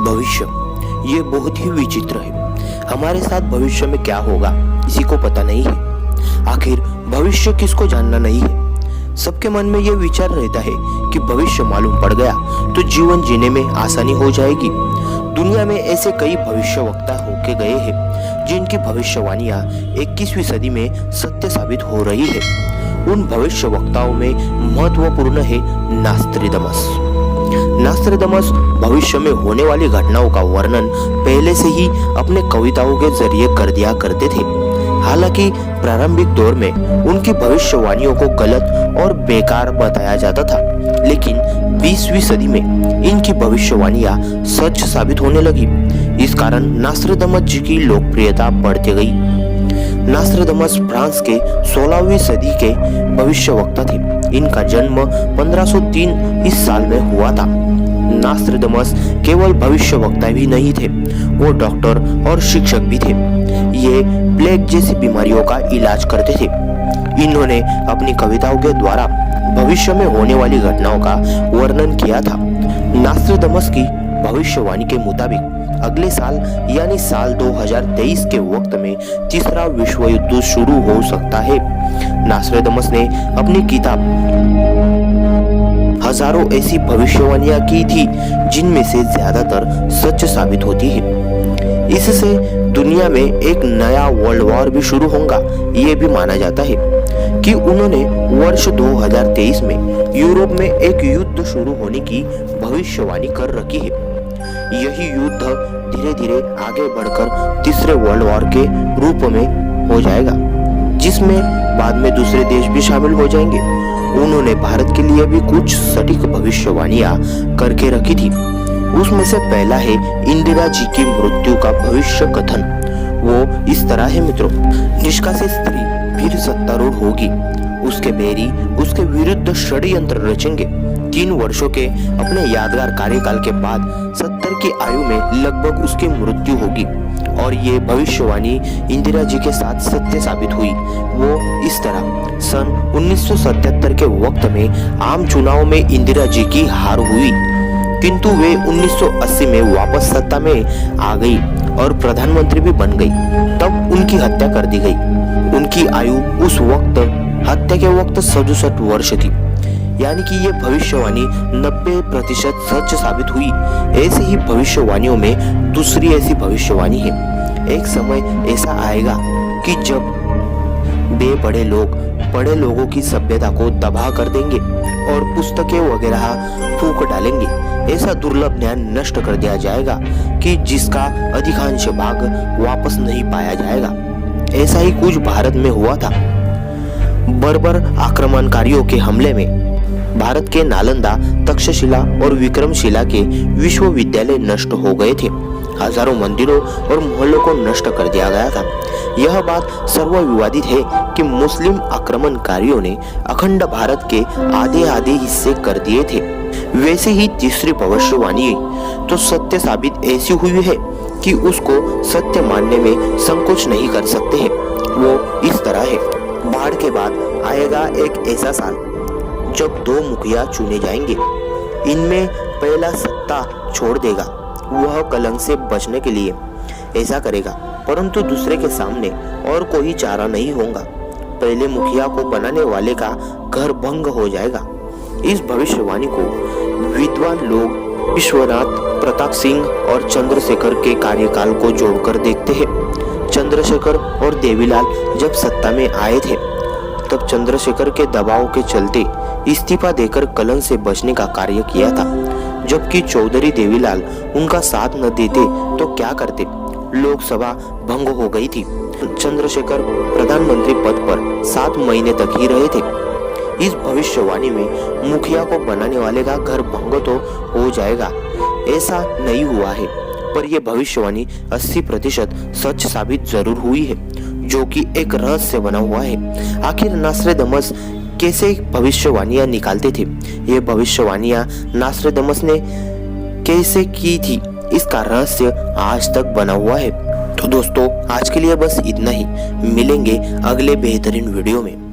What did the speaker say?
भविष्य ये बहुत ही विचित्र है। हमारे साथ भविष्य में क्या होगा किसी को पता नहीं है। आखिर भविष्य किसको जानना नहीं है। सबके मन में ये विचार रहता है कि भविष्य मालूम पड़ गया तो जीवन जीने में आसानी हो जाएगी। दुनिया में ऐसे कई भविष्यवक्ता होके गए हैं जिनकी भविष्यवाणियां 21वीं सदी में सत्य साबित हो रही है। उन भविष्यवक्ताओं में महत्वपूर्ण है नास्ट्रेडमस। नास्ट्रेडमस भविष्य में होने वाली घटनाओं का वर्णन पहले से ही अपने कविताओं के जरिए कर दिया करते थे। हालांकि प्रारंभिक दौर में उनकी भविष्यवाणियों को गलत और बेकार बताया जाता था, लेकिन 20वीं सदी में इनकी भविष्यवाणियां सच साबित होने लगी। इस कारण नास्ट्रेडमस जी की लोकप्रियता बढ़ती गई। नास्ट्रेडमस फ्रांस के 16वीं सदी के भविष्यवक्ता थे। इनका जन्म 1503 इस साल में हुआ था। नास्ट्रेडमस केवल भविष्यवक्ता भी नहीं थे, वो डॉक्टर और शिक्षक भी थे। ये प्लेग जैसी बीमारियों का इलाज करते थे। इन्होंने अपनी कविताओं के द्वारा भविष्य में होने वाली घटनाओं का वर्णन किया था। नास्ट्रेडमस की भविष्यवाणी के मुताबिक अगले साल यानी साल 2023 के वक्त में तीसरा विश्व युद्ध शुरू हो सकता है। नास्ट्रेडमस ने अपनी किताब हजारों ऐसी भविष्यवाणियां की थी जिनमें से ज्यादातर सच साबित होती है। इससे दुनिया में एक नया वर्ल्ड वॉर भी शुरू होगा। ये भी माना जाता है कि उन्होंने वर्ष 2023 में यूरोप में एक युद्ध शुरू होने की भविष्यवाणी कर रखी है। यही युद्ध धीरे धीरे आगे बढ़कर तीसरे वर्ल्ड वॉर के रूप में हो जाएगा, जिसमें बाद में दूसरे देश भी शामिल हो जाएंगे। उन्होंने भारत के लिए भी कुछ सटीक भविष्यवाणियां करके रखी थी। उसमें से पहला है इंदिरा जी की मृत्यु का भविष्य कथन। वो इस तरह है मित्रों, निष्कासित स्त्री फिर सत्तारूढ़ होगी, उसके बैरी उसके विरुद्ध षड्यंत्र रचेंगे। 3 वर्षों के अपने यादगार कार्यकाल के बाद 70 की आयु में लगभग उसकी मृत्यु होगी। और ये भविष्यवाणी इंदिरा जी के साथ सत्य साबित हुई। वो इस तरह सन 1977 के वक्त में आम चुनाव में इंदिरा जी की हार हुई, किंतु वे 1980 में वापस सत्ता में आ गई और प्रधानमंत्री भी बन गई। तब उनकी हत्या कर दी गई। उनकी आयु उस वक्त हत्या के वक्त 67 वर्ष थी। यानी कि ये भविष्यवाणी 90% सच साबित हुई। ऐसे ही भविष्यवाणियों में दूसरी ऐसी भविष्यवाणी है, एक समय ऐसा आएगा कि जब बेपढ़े लोग पढ़े लोगों की सभ्यता को तबाह कर देंगे और पुस्तकें वगैरह फूंक डालेंगे। ऐसा दुर्लभ ज्ञान नष्ट कर दिया जाएगा कि जिसका अधिकांश भाग वापस नहीं पाया जाएगा। ऐसा ही कुछ भारत में हुआ था। बर्बर आक्रमणकारियों के हमले में भारत के नालंदा, तक्षशिला और विक्रमशिला के विश्वविद्यालय नष्ट हो गए थे। हजारों मंदिरों और मोहल्लों को नष्ट कर दिया गया था। यह बात सर्वविवादित है कि मुस्लिम आक्रमणकारियों ने अखंड भारत के आधे हिस्से कर दिए थे। वैसे ही तीसरी भविष्यवाणी तो सत्य साबित ऐसी हुई है कि उसको सत्य मानने में संकोच नहीं कर सकते हैं। वो इस तरह है, बाढ़ के बाद आएगा एक ऐसा साल जब 2 मुखिया चुने जाएंगे। इनमें पहला सत्ता छोड़ देगा, वह कलंक से बचने के लिए ऐसा करेगा, परंतु दूसरे के सामने और कोई चारा नहीं होगा। पहले मुखिया को बनाने वाले का घर भंग हो जाएगा। इस भविष्यवाणी को विद्वान लोग विश्वनाथ प्रताप सिंह और चंद्रशेखर के कार्यकाल को जोड़कर देखते हैं। चंद्रशेखर और देवीलाल जब सत्ता में आए थे तब चंद्रशेखर के दबाव के चलते इस्तीफा देकर कलंक से बचने का कार्य किया था, जबकि चौधरी देवीलाल उनका साथ न देते तो क्या करते। लोकसभा भंग हो गई थी। चंद्रशेखर प्रधानमंत्री पद पर 7 महीने तक ही रहे थे। इस भविष्यवाणी में मुखिया को बनाने वाले का घर भंग तो हो जाएगा, ऐसा नहीं हुआ है, पर यह भविष्यवाणी 80% सच साबित जरूर हुई है, जो कि एक रहस्य बना हुआ है। आखिर नास्ट्रेडमस कैसे भविष्यवाणियां निकालते थे? ये भविष्यवाणियां नास्ट्रेडमस ने कैसे की थी, इसका रहस्य आज तक बना हुआ है। तो दोस्तों, आज के लिए बस इतना ही। मिलेंगे अगले बेहतरीन वीडियो में।